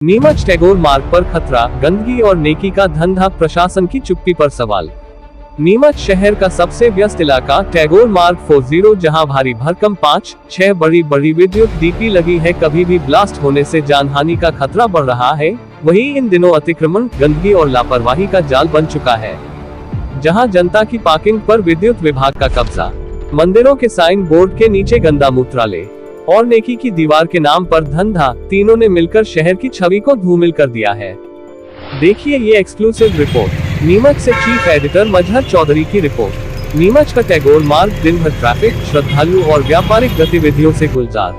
नीमच टैगोर मार्ग पर खतरा, गंदगी और नेकी का धंधा, प्रशासन की चुप्पी पर सवाल। नीमच शहर का सबसे व्यस्त इलाका टैगोर मार्ग 40, जहां भारी भरकम 5-6 बड़ी विद्युत डीपी लगी है, कभी भी ब्लास्ट होने से जानहानि का खतरा बढ़ रहा है। वहीं इन दिनों अतिक्रमण, गंदगी और लापरवाही का जाल बन चुका है, जहां जनता की पार्किंग पर विद्युत विभाग का कब्जा, मंदिरों के साइन बोर्ड के नीचे गंदा मूत्रालय और नेकी की दीवार के नाम पर धंधा, तीनों ने मिलकर शहर की छवि को धूमिल कर दिया है। देखिए ये एक्सक्लूसिव रिपोर्ट। नीमच से चीफ एडिटर मजहर चौधरी की रिपोर्ट। नीमच का टैगोर मार्ग दिन भर ट्रैफिक, श्रद्धालु और व्यापारिक गतिविधियों से गुलजार,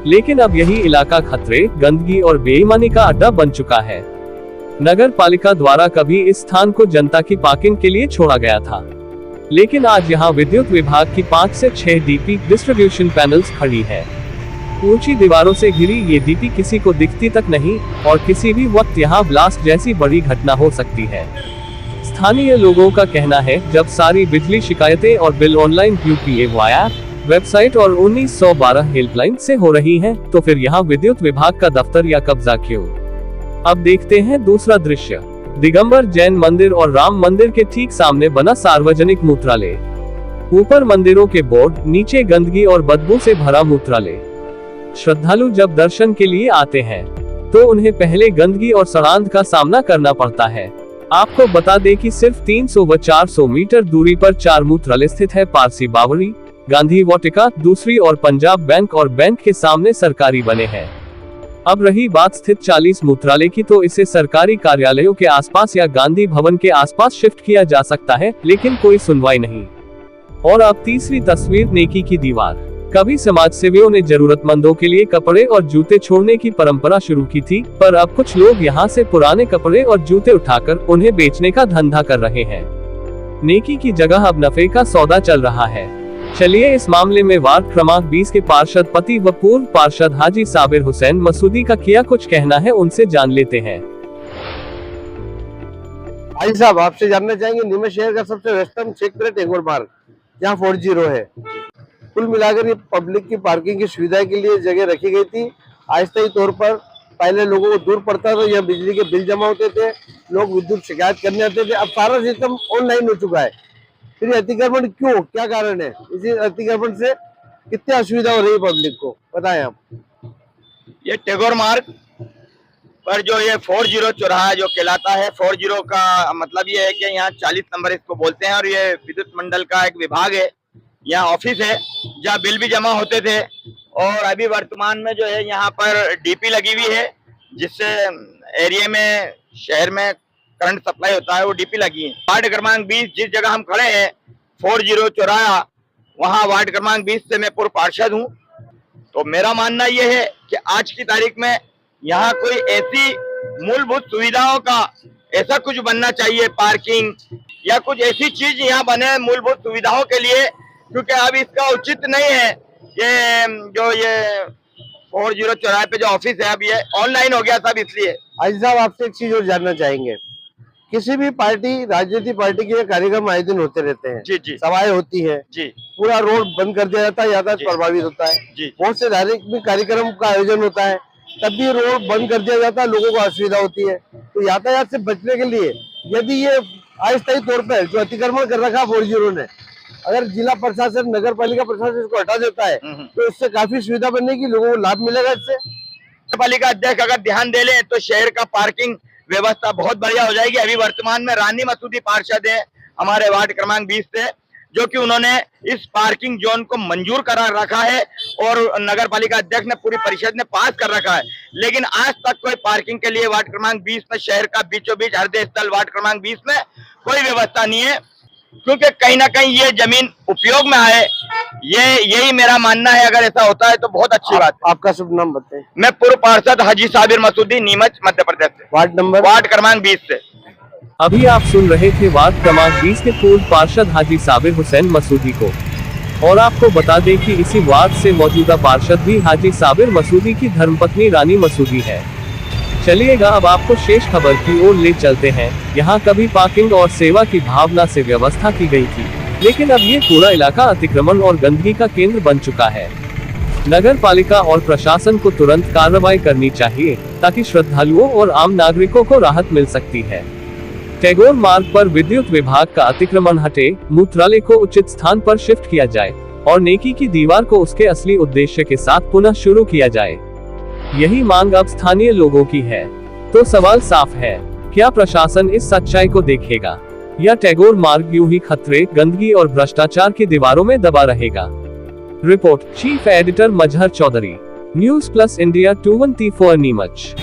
लेकिन अब यही इलाका खतरे, गंदगी और बेईमानी का अड्डा बन चुका है। नगर पालिका द्वारा कभी इस स्थान को जनता की पार्किंग के लिए छोड़ा गया था, लेकिन आज यहाँ विद्युत विभाग की 5 से 6 डीपी डिस्ट्रीब्यूशन पैनल्स खड़ी है। ऊंची दीवारों से घिरी ये डीपी किसी को दिखती तक नहीं, और किसी भी वक्त यहाँ ब्लास्ट जैसी बड़ी घटना हो सकती है। स्थानीय लोगों का कहना है, जब सारी बिजली शिकायतें और bill online UPA via website और 1912 हेल्पलाइन से हो रही हैं, तो फिर यहाँ विद्युत विभाग का दफ्तर या कब्जा क्यों? अब देखते हैं दूसरा दृश्य। दिगंबर जैन मंदिर और राम मंदिर के ठीक सामने बना सार्वजनिक मूत्रालय। ऊपर मंदिरों के बोर्ड, नीचे गंदगी और बदबू से भरा मूत्रालय। श्रद्धालु जब दर्शन के लिए आते हैं तो उन्हें पहले गंदगी और सड़ांध का सामना करना पड़ता है। आपको बता दें कि सिर्फ 300 व 400 मीटर दूरी पर 4 मूत्रालय स्थित है। पारसी बावड़ी, गांधी वाटिका, दूसरी और पंजाब बैंक और बैंक के सामने सरकारी बने हैं। अब रही बात स्थित 40 मूत्रालय की, तो इसे सरकारी कार्यालयों के आसपास या गांधी भवन के आसपास शिफ्ट किया जा सकता है, लेकिन कोई सुनवाई नहीं। और अब तीसरी तस्वीर, नेकी की दीवार। कभी समाज सेवियों ने जरूरतमंदों के लिए कपड़े और जूते छोड़ने की परंपरा शुरू की थी, पर अब कुछ लोग यहां से पुराने कपड़े और जूते उठाकर उन्हें बेचने का धंधा कर रहे हैं। नेकी की जगह अब नफे का सौदा चल रहा है। चलिए इस मामले में वार्ड क्रमांक 20 के पार्षद पति व पूर्व पार्षद हाजी साबिर हुसैन मसूदी का क्या कुछ कहना है, उनसे जान लेते हैं। हाजी साहब, आपसे जानना चाहेंगे, नीमच शहर का सबसे वेस्टर्न क्षेत्र है टैगोर मार्ग, जहाँ 40 है। कुल मिलाकर ये पब्लिक की पार्किंग की सुविधा के लिए जगह रखी गई थी। अस्थायी तौर पर पहले लोगों को दूर पड़ता था, यहाँ बिजली के बिल जमा होते थे, लोग विद्युत शिकायत करने आते थे। अब सारा सिस्टम ऑनलाइन हो चुका है। फिर अतिक्रमण क्यों, क्या कारण है? इसी अतिक्रमण से कितनी असुविधा हो रही है पब्लिक को, बताएं आप। ये टैगोर मार्ग पर जो ये 40 चौराहा जो कहलाता है, 40 का मतलब ये है कि यहाँ 40 नंबर इसको बोलते हैं, और ये विद्युत मंडल का एक विभाग है। यहाँ ऑफिस है जहाँ बिल भी जमा होते थे, और अभी वर्तमान में जो है यहाँ पर डीपी लगी हुई है, जिससे एरिया में, शहर में करंट सप्लाई होता है, वो डीपी लगी है। वार्ड क्रमांक 20 जिस जगह हम खड़े हैं, 40 चौराहा, वहाँ वार्ड क्रमांक 20 से मैं पूर्व पार्षद हूँ। तो मेरा मानना ये है कि आज की तारीख में यहाँ कोई ऐसी मूलभूत सुविधाओं का ऐसा कुछ बनना चाहिए, पार्किंग या कुछ ऐसी चीज यहाँ बने मूलभूत सुविधाओं के लिए, क्योंकि अब इसका उचित नहीं है। ये जो ये 40 चौराहे पे जो ऑफिस है, अब ये ऑनलाइन हो गया सब, इसलिए। हाजी साहब, आपसे एक चीज और जानना चाहेंगे, किसी भी पार्टी, राजनीतिक पार्टी के कार्यक्रम आयोजन होते रहते हैं, जी जी, सभाएं होती है जी, पूरा रोड बंद कर दिया जाता है, यातायात प्रभावित होता है जी। बहुत से धार्मिक कार्यक्रम का आयोजन होता है, तब भी रोड बंद कर दिया जाता है, लोगों को असुविधा होती है। तो यातायात से बचने के लिए यदि ये अस्थायी तौर पर जो अतिक्रमण कर रखा 40 ने, अगर जिला प्रशासन, नगर पालिका प्रशासन इसको हटा देता है, तो इससे काफी सुविधा बनेगी, लोगों को लाभ मिलेगा इससे। नगर पालिका अध्यक्ष अगर ध्यान दे ले तो शहर का पार्किंग व्यवस्था बहुत बढ़िया हो जाएगी। अभी वर्तमान में रानी मसूदी पार्षद है हमारे वार्ड क्रमांक 20 से, जो कि उन्होंने इस पार्किंग जोन को मंजूर करा रखा है, और नगर पालिका अध्यक्ष ने, पूरी परिषद ने पास कर रखा है। लेकिन आज तक कोई पार्किंग के लिए वार्ड क्रमांक 20 में, शहर का बीचों बीच हृदय स्थल वार्ड क्रमांक 20 में कोई व्यवस्था नहीं है, क्योंकि कहीं ना कहीं ये जमीन उपयोग में आए, यही मेरा मानना है। अगर ऐसा होता है तो बहुत अच्छी बात है। आपका शुभ नाम बताएं। मैं पूर्व पार्षद हाजी साबिर मसूदी, नीमच, मध्य प्रदेश से, वार्ड क्रमांक 20 से। अभी आप सुन रहे थे वार्ड क्रमांक 20 के पूर्व पार्षद हाजी साबिर हुसैन मसूदी को, और आपको बता दें कि इसी वार्ड से मौजूदा पार्षद भी हाजी साबिर मसूदी की धर्मपत्नी रानी मसूदी है। चलिएगा अब आपको शेष खबर की ओर ले चलते हैं। यहाँ कभी पार्किंग और सेवा की भावना से व्यवस्था की गई थी, लेकिन अब ये पूरा इलाका अतिक्रमण और गंदगी का केंद्र बन चुका है। नगर पालिका और प्रशासन को तुरंत कार्रवाई करनी चाहिए ताकि श्रद्धालुओं और आम नागरिकों को राहत मिल सकती है। टैगोर मार्ग पर विद्युत विभाग का अतिक्रमण हटे, मूत्रालय को उचित स्थान पर शिफ्ट किया जाए और नेकी की दीवार को उसके असली उद्देश्य के साथ पुनः शुरू किया जाए। यही मांग अब स्थानीय लोगों की है। तो सवाल साफ है, क्या प्रशासन इस सच्चाई को देखेगा या टैगोर मार्ग यूं ही खतरे, गंदगी और भ्रष्टाचार की दीवारों में दबा रहेगा? Report chief editor Mazhar Chaudhary, news plus India 214 Neemuch.